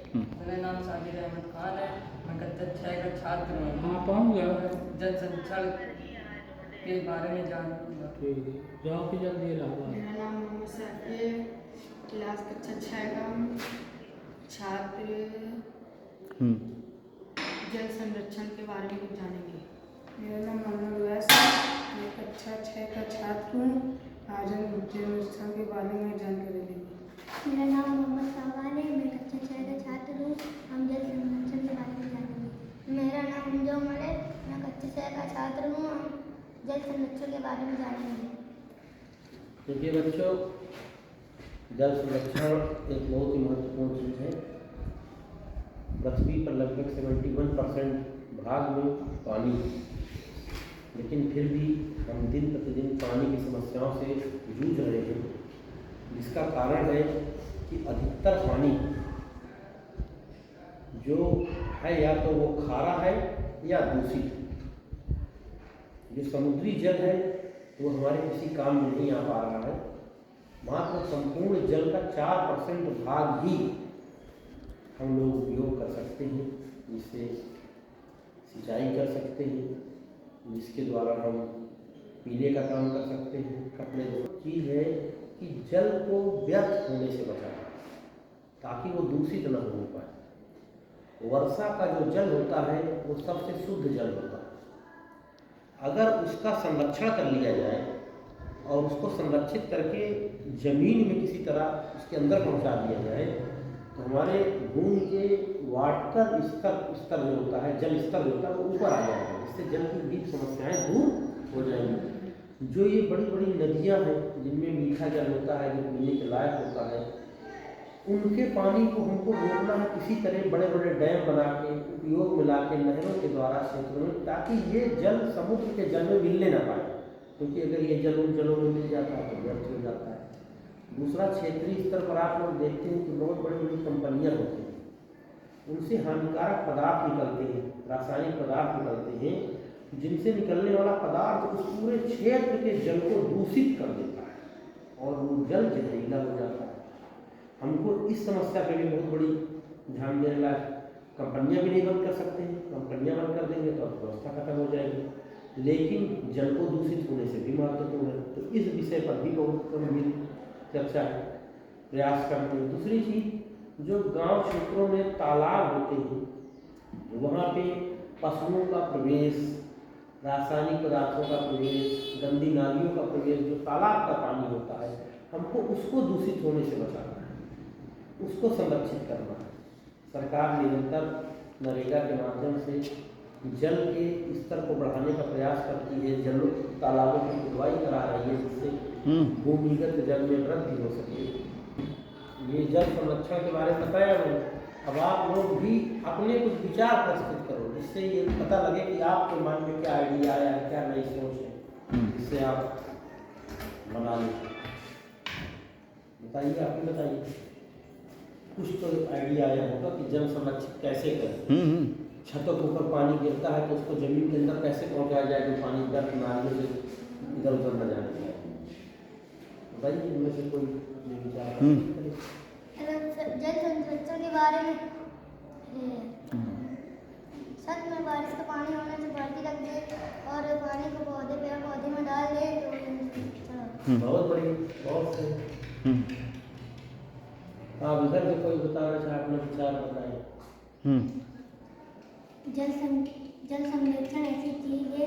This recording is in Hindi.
मेरा नाम साजिद अहमद खान है। मैं कक्षा 6 का छात्र हूँ। हाँ पाऊँगा। जल संरक्षण के बारे में जानूँगा। ठीक है, जाओ कि जल्दी इलाहाबाद। मेरा नाम मोहम्मद सैफी है, क्लास कक्षा 6 का हूँ, छात्र। जल संरक्षण के बारे में कुछ जानेंगे। मेरा नाम मोहम्मद वैस है, मैं कक्षा 6 का छात्र हूँ। आज हम जल संरक्षण के बारे में जानकारी लेंगे। मेरा नाम मोहम्मद सामान है, मैं कक्षा 6 का छात्र हूँ। हम जल संरक्षण के बारे में जानेंगे। मेरा नाम हमजा उमर है, मैं कक्षा 6 का छात्र हूँ। हम जल संरक्षण के बारे में जानेंगे। देखिए बच्चों, जल संरक्षण एक बहुत ही महत्वपूर्ण चीज़ है। पृथ्वी पर लगभग 71% भाग में पानी है, लेकिन फिर भी हम दिन प्रतिदिन पानी की समस्याओं से जूझ रहे हैं, जिसका कारण है कि अधिकतर पानी जो है या तो वो खारा है या दूषित है। जो समुद्री जल है वो हमारे किसी काम में नहीं आ पा रहा है। मात्र संपूर्ण जल का 4% भाग ही हम लोग उपयोग कर सकते हैं, जिससे सिंचाई कर सकते हैं, जिसके द्वारा हम पीने का काम कर सकते हैं, कपड़े धोने। चीज़ है कि जल को व्यर्थ होने से बचाना ताकि वो दूषित न हो पाए। वर्षा का जो जल होता है वो सबसे शुद्ध जल होता है। अगर उसका संरक्षण कर लिया जाए और उसको संरक्षित करके जमीन में किसी तरह उसके अंदर पहुंचा दिया जाए तो हमारे भूमि के वाटर स्तर जो होता है, जल स्तर जो होता है वो ऊपर आ जाएगा, जिससे जल की विभिन्न समस्याएं दूर हो जाएंगी। जो ये बड़ी बड़ी नदियां हैं जिनमें मीठा जल होता है, जो पीने के लायक होता है, उनके पानी को हमको रोकना है किसी तरह बड़े बड़े डैम बना के, उपयोग में ला के, नहरों के द्वारा क्षेत्रों में, ताकि ये जल समुद्र के जल में मिलने ना पाए। क्योंकि अगर ये जल उन जलों में मिल जाता है तो व्यर्थ हो जाता है। दूसरा, क्षेत्रीय स्तर पर आप लोग देखते हैं कि बहुत बड़ी बड़ी कंपनियां होती हैं, उनसे हानिकारक पदार्थ निकलते हैं, रासायनिक पदार्थ निकलते हैं, जिनसे निकलने वाला पदार्थ उस पूरे क्षेत्र के जल को दूषित कर देता है और वो जल जहरीला हो जाता है। हमको इस समस्या पे भी बहुत बड़ी ध्यान देना है। कंपनियां भी नहीं बंद कर सकते हैं, कंपनियां बंद कर देंगे तो अर्थव्यवस्था खत्म हो जाएगी, लेकिन जल को दूषित होने से भी महत्वपूर्ण है। तो इस विषय पर भी बहुत गंभीर चर्चा है, प्रयास करते हैं। दूसरी चीज, जो गांव क्षेत्रों में तालाब होते हैं, वहाँ पे पशुओं का प्रवेश, रासायनिक पदार्थों का प्रवेश, गंदी नालियों का प्रवेश, जो तालाब का पानी होता है, हमको उसको दूषित होने से बचाना है, उसको संरक्षित करना है। सरकार निरंतर नरेगा के माध्यम से जल के स्तर को बढ़ाने का प्रयास करती है, जल तालाबों की खुदाई करा रही है, जिससे भूमिगत जल में वृद्धि हो सके। ये जल संरक्षण के बारे में बताया मैंने। अब आप लोग भी अपने कुछ विचार प्रस्तुत करो, जिससे ये पता लगे कि आपके मन में क्या आइडिया आया है, क्या नई सोच है, जिससे आप बना लें। बताइए, आप ही बताइए, कुछ तो आइडिया आया होगा कि जल संरक्षित कैसे करें। छतों के ऊपर पानी गिरता है तो उसको जमीन के अंदर कैसे पहुंचाया जाए कि पानी दर नालियों से इधर उधर न जाने दिया। बताइए, इनमें से कोई विचार जल संरक्षण के बारे में छत में बारिश का पानी होने से बाल्टी रख दे और पानी को पेड़ पौधे में डाल दे तो बहुत बड़ी, बहुत सही। आप इधर से कोई बताना चाहे, अपना विचार बताएं। जल संरक्षण ऐसी चीज है